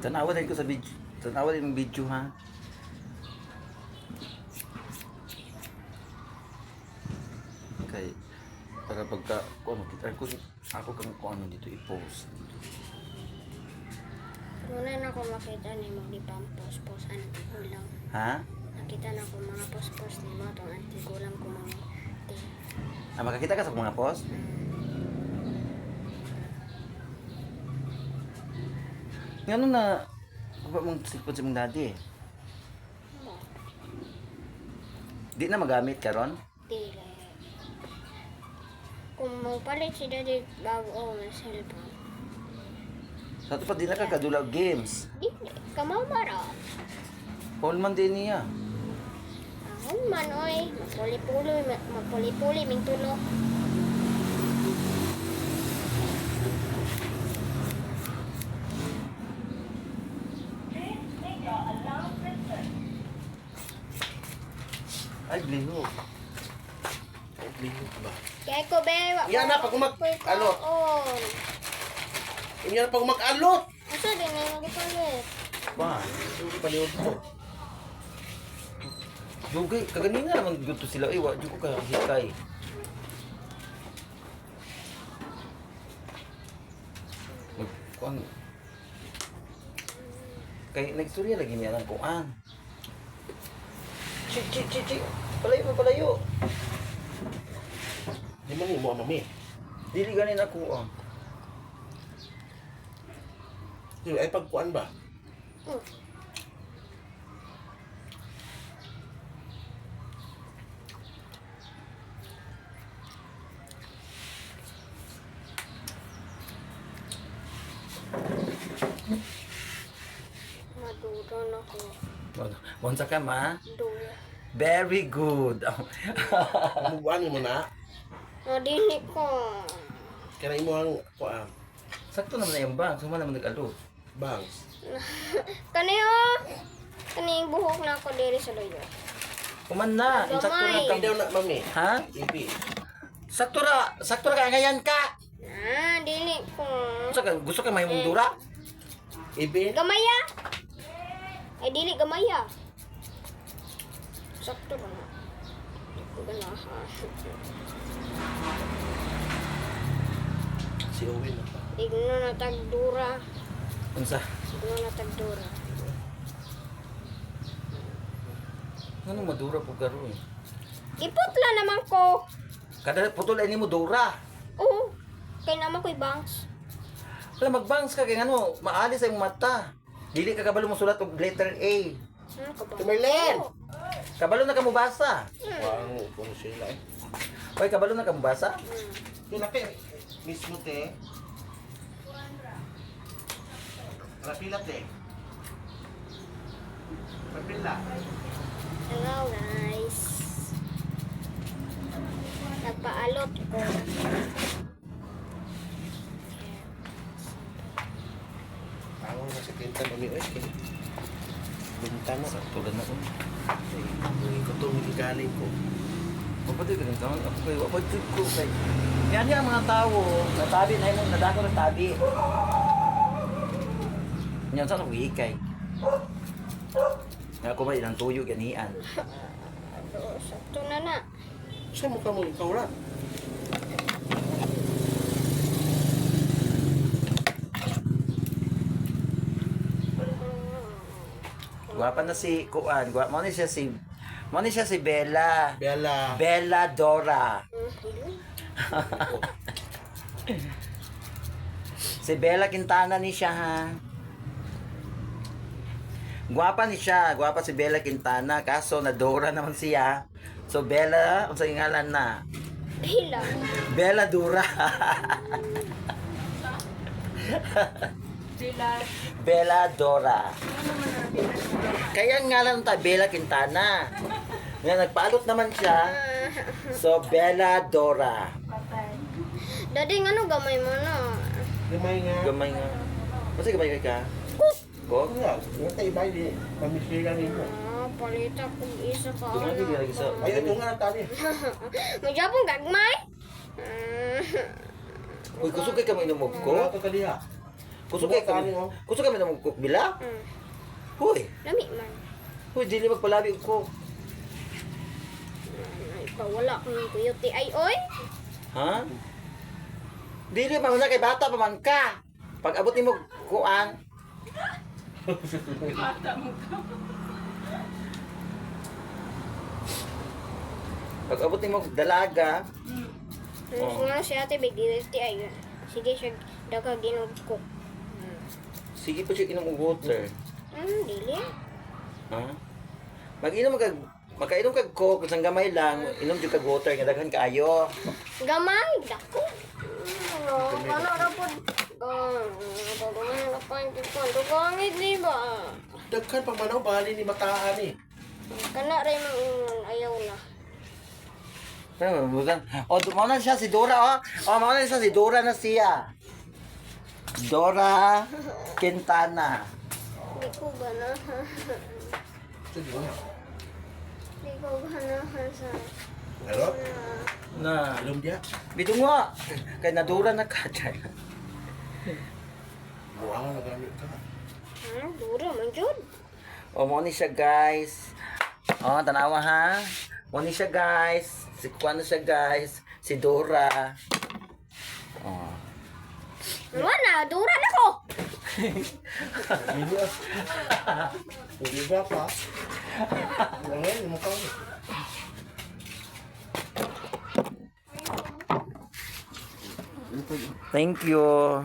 Tanawan din ko sa video. Tanawan din yung video ha. Okay. Para pagka kung ano kita ko ako kung ano dito i-post. Wala na ako makita ni mo di pang post-post anti kulang. Ha? Nakita na ko mga post-post ni mo tong anti kulang ko mga ti. Ah, makakita ka sa mga post? Ngano na ba mong sikpot sa mong daddy eh? Di na magamit karon? Dili. Kung magpalit si daddy bago na cellphone. Sa ito pa di na ka kadulaw games. Dili. Kamamara. All man din niya. Ahon man oy. Magpuli-puli ming tulo. Ay, blihog. Ay, blihog ba? Kaya ko be. Yan na, pag alot. On. Yan pag mag-alot. Asa din na yung gipalit. Ba? Hindi paliwag ko. Jugay, kaganin nga naman gusto sila. Eh, wag ko kaya hikay. Kuan. Kay nagstorya lagi niya ng kuan. Chi. Palayo. Di man mo mami. Dili ganin ako. Oh. Di ay pagkuan ba? Maduro na ko. Monsa ka ma? Duro. Very good. Mubuan mo na. Nadini ko. Kaya mo ang kuan. Sakto naman na yung bang. Suma naman nag-alo. Bangs. Kaniyo. Kani buhok na ako diri sa loyo. Kuman na. Yung sakto na Gamay. Hindi daw na mami. Ha? Ipi. Sakto na ka ngayon ka. Ah, dili ko. Gusto ka may mong dura? Ipi. Gamaya. Ay dili gamaya. Sakto ra na. Ganaha. Si Owen na pa. Igno na tagdura. Unsa? Igno na tagdura. Anong madura po garo eh? Iputla naman ko. Kada putol ay mo dura. Oo. Kay naman ko'y bangs. Wala magbangs ka kay ano, maalis ang mata. Dili ka kabalo mo sulat og letter A. Tumerlen! Kabalo na ka mo basa. Kuan kung sila eh. Oy, kabalo na ka mo basa? Pinapi. Mismo te. Rapilat eh. Rapila. Hello guys. Nagpaalot ko. Ako na sa kintan kami oy. Bintana. Sakto na ko. Ito itong galing ko. Kapatid ka nang ako kay wapad ko kay. Yan ang mga tao, natabi na yung nadako ng tabi. Yan sa hikay. Nga ko may ilang tuyo ganian. Sakto na na. Sa mukha mo ikaw ra. Guwapa na si Kuan, mo ni siya si Bella. Bella. Bella Dora. Si Bella Quintana ni siya ha. Guwapa ni siya, guwapa si Bella Quintana kaso na Dora naman siya. So Bella, unsa yung ngalan na? Bilang. Bella Dora. Bella Dora. Kaya ang ngalan ta Bella Quintana. Nga nagpaalot naman siya. So Bella Dora. Daddy, ano gamay mo na? Gamay nga. Gamay nga. Kasi gamay ka? Ko? Nga. Nga tayo ba di pamisira nimo. Ah, palita ko isa ka. Dumagi ka lagi sa... Ayaw ito nga tani. Magyapong gagmay? Uy, kusog kay ka mo inumog ko? Ko kaliha. Kusog kay kami. Kanin, oh. Kusog kami na mag-cook bila. Hoy. Lami man. Hoy, dili magpalabi ko. Ay, wala kong kuyuti ay, oy. Ha? Dili man na kay bata pa man ka. Pag abot nimo kuan. Pag abot nimo dalaga, Ano nga si ate, big kuyuti ay. Sige siya, daga ginugkok. sige pa siya inom og water. Dili. Ha? Mag-inom kag makainom kag coke sang gamay lang, inom jud kag water nga daghan kaayo. Gamay, dako. Ano ra po? Paggamay na pa yung tipon. Dugangit, di ba? Dagkan pang manaw bali ni mataan eh. Kana rin ang ingon, ayaw na. Pero bukan. Oh, mao na siya si Dora oh. Oh, mao na siya si Dora na siya. Dora Quintana. Di ko ganahan. Sige mo. Di ko ganahan sa... Ano? Na. Alam dia. Bito nga. Kay nadura na ka dyan. Buang na gamit ka. Dura man jud. O, mo ni siya guys. O, tanawa ha. Mo ni siya guys. Si Kuan na siya guys. Si Dora. O. Wala, dura na ko. Hindi ah. Hindi ba pa? Ngayon, mo ka. Thank you.